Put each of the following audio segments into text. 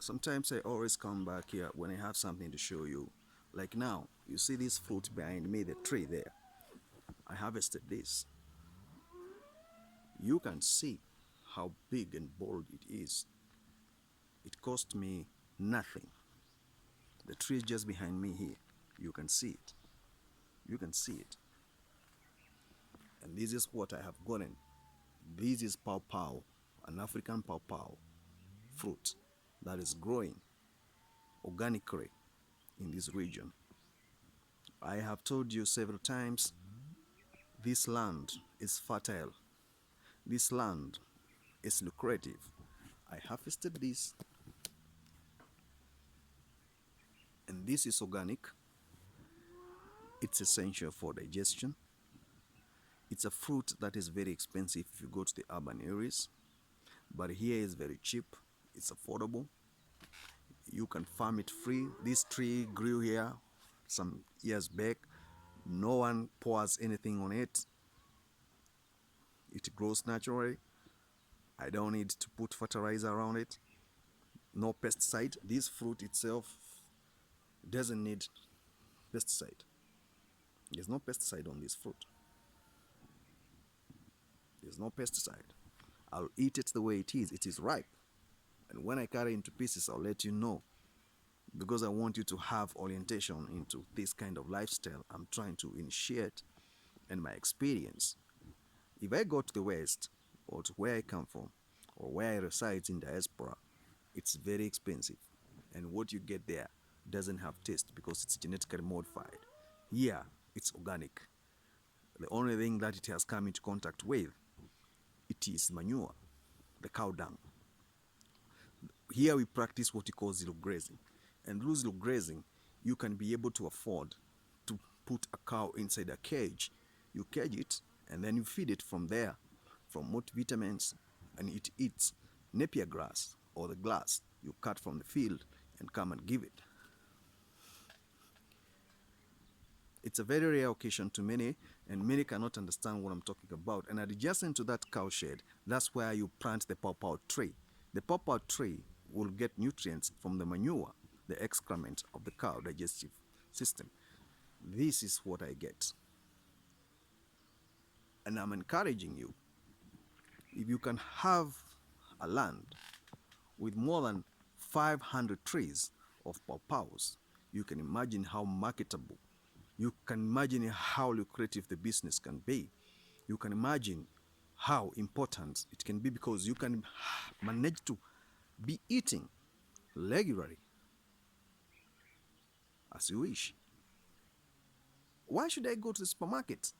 Sometimes I always come back here when I have something to show you. Like now, you see this fruit behind me, the tree there. I harvested this. You can see how big and bold it is. It cost me nothing. The tree is just behind me here. You can see it. You can see it. And this is what I have gotten. This is pawpaw, an African pawpaw fruit that is growing organically in this region. I have told you several times, this land is fertile. This land is lucrative. I harvested this, and this is organic. It's essential for digestion. It's a fruit that is very expensive if you go to the urban areas, but here is very cheap. It's affordable. You can farm it free. This tree grew here some years back. No one pours anything on it. It grows naturally. I don't need to put fertilizer around it. No pesticide. This fruit itself doesn't need pesticide. There's no pesticide on this fruit. There's no pesticide. I'll eat it the way it is. It is ripe. And when I cut it into pieces, I'll let you know. Because I want you to have orientation into this kind of lifestyle I'm trying to initiate and my experience. If I go to the West, or to where I come from, or where I reside in diaspora, it's very expensive. And what you get there doesn't have taste because it's genetically modified. Here, it's organic. The only thing that it has come into contact with, it is manure, the cow dung. Here we practice what we call zero grazing. And through zero grazing, you can be able to afford to put a cow inside a cage. You cage it, and then you feed it from there, from multivitamins, and it eats napier grass or the grass you cut from the field and come and give it. It's a very rare occasion to many, and many cannot understand what I'm talking about. And adjacent to that cow shed, that's where you plant the pawpaw tree. The pawpaw tree will get nutrients from the manure, the excrement of the cow digestive system. This is what I get. And I'm encouraging you, if you can have a land with more than 500 trees of pawpaws, you can imagine how marketable, you can imagine how lucrative the business can be. You can imagine how important it can be because you can manage to be eating regularly as you wish. Why should I go to the supermarket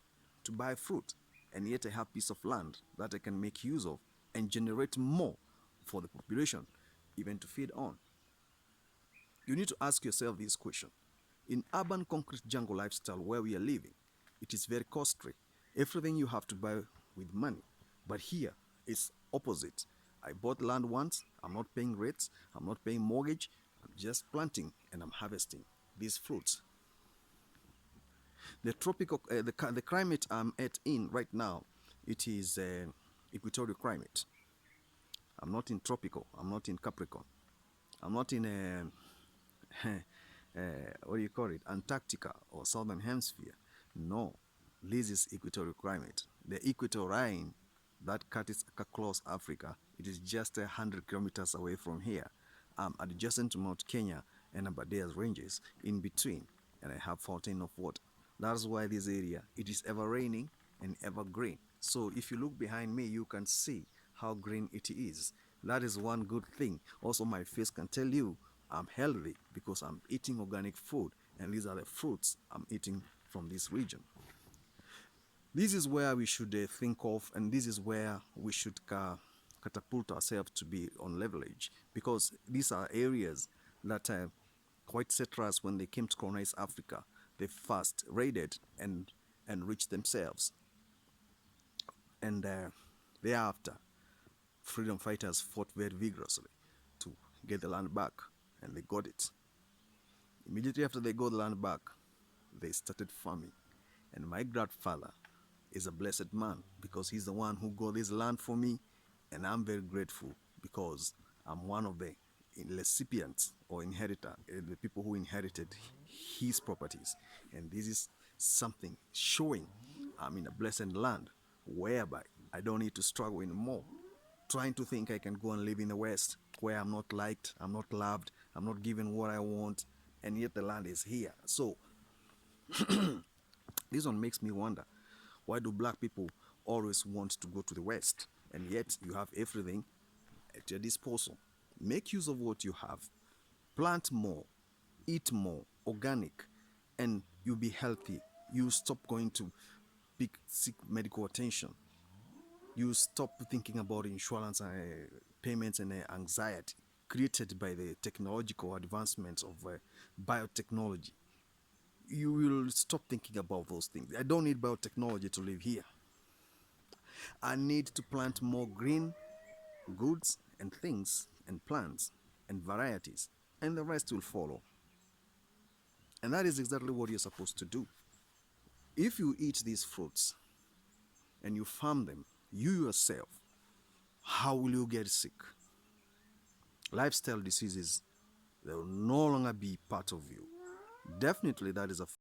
to buy fruit and yet I have a piece of land that I can make use of and generate more for the population, even to feed on? You need to ask yourself this question. In urban concrete jungle lifestyle where we are living, it is very costly. Everything you have to buy with money. But here, it's opposite. I bought land once, I'm not paying rates, I'm not paying mortgage, I'm just planting and I'm harvesting these fruits. The tropical, the climate I'm in right now, it is equatorial climate. I'm not in tropical, I'm not in Capricorn, I'm not in what do you call it, Antarctica or Southern Hemisphere. No, this is equatorial climate. The equator line that cuts across Africa, it is just 100 kilometers away from here. I'm adjacent to Mount Kenya and Aberdares ranges in between, and I have fountain of water. That's why this area, it is ever raining and ever green. So if you look behind me, you can see how green it is. That is one good thing. Also, my face can tell you I'm healthy because I'm eating organic food, and these are the fruits I'm eating from this region. This is where we should think of, and this is where we should catapult ourselves to be on leverage, because these are areas that white settlers, when they came to colonize Africa, they first raided and enriched themselves. And thereafter, freedom fighters fought very vigorously to get the land back, and they got it. Immediately after they got the land back, they started farming. And my grandfather is a blessed man because he's the one who got this land for me, and I'm very grateful because I'm one of the recipients or inheritor, the people who inherited his properties. And this is something showing I'm in a blessed land whereby I don't need to struggle anymore trying to think I can go and live in the West where I'm not liked, I'm not loved, I'm not given what I want, and yet the land is here. So this one makes me wonder, why do black people always want to go to the West? And yet you have everything at your disposal. Make use of what you have. Plant more, eat more, organic, and you'll be healthy. You stop going to seek medical attention. You stop thinking about insurance payments and anxiety created by the technological advancements of biotechnology. You will stop thinking about those things. I don't need biotechnology to live here. I need to plant more green goods and things and plants and varieties, and the rest will follow. And that is exactly what you're supposed to do. If you eat these fruits and you farm them, you yourself, how will you get sick? Lifestyle diseases, they will no longer be part of you. Definitely, that is a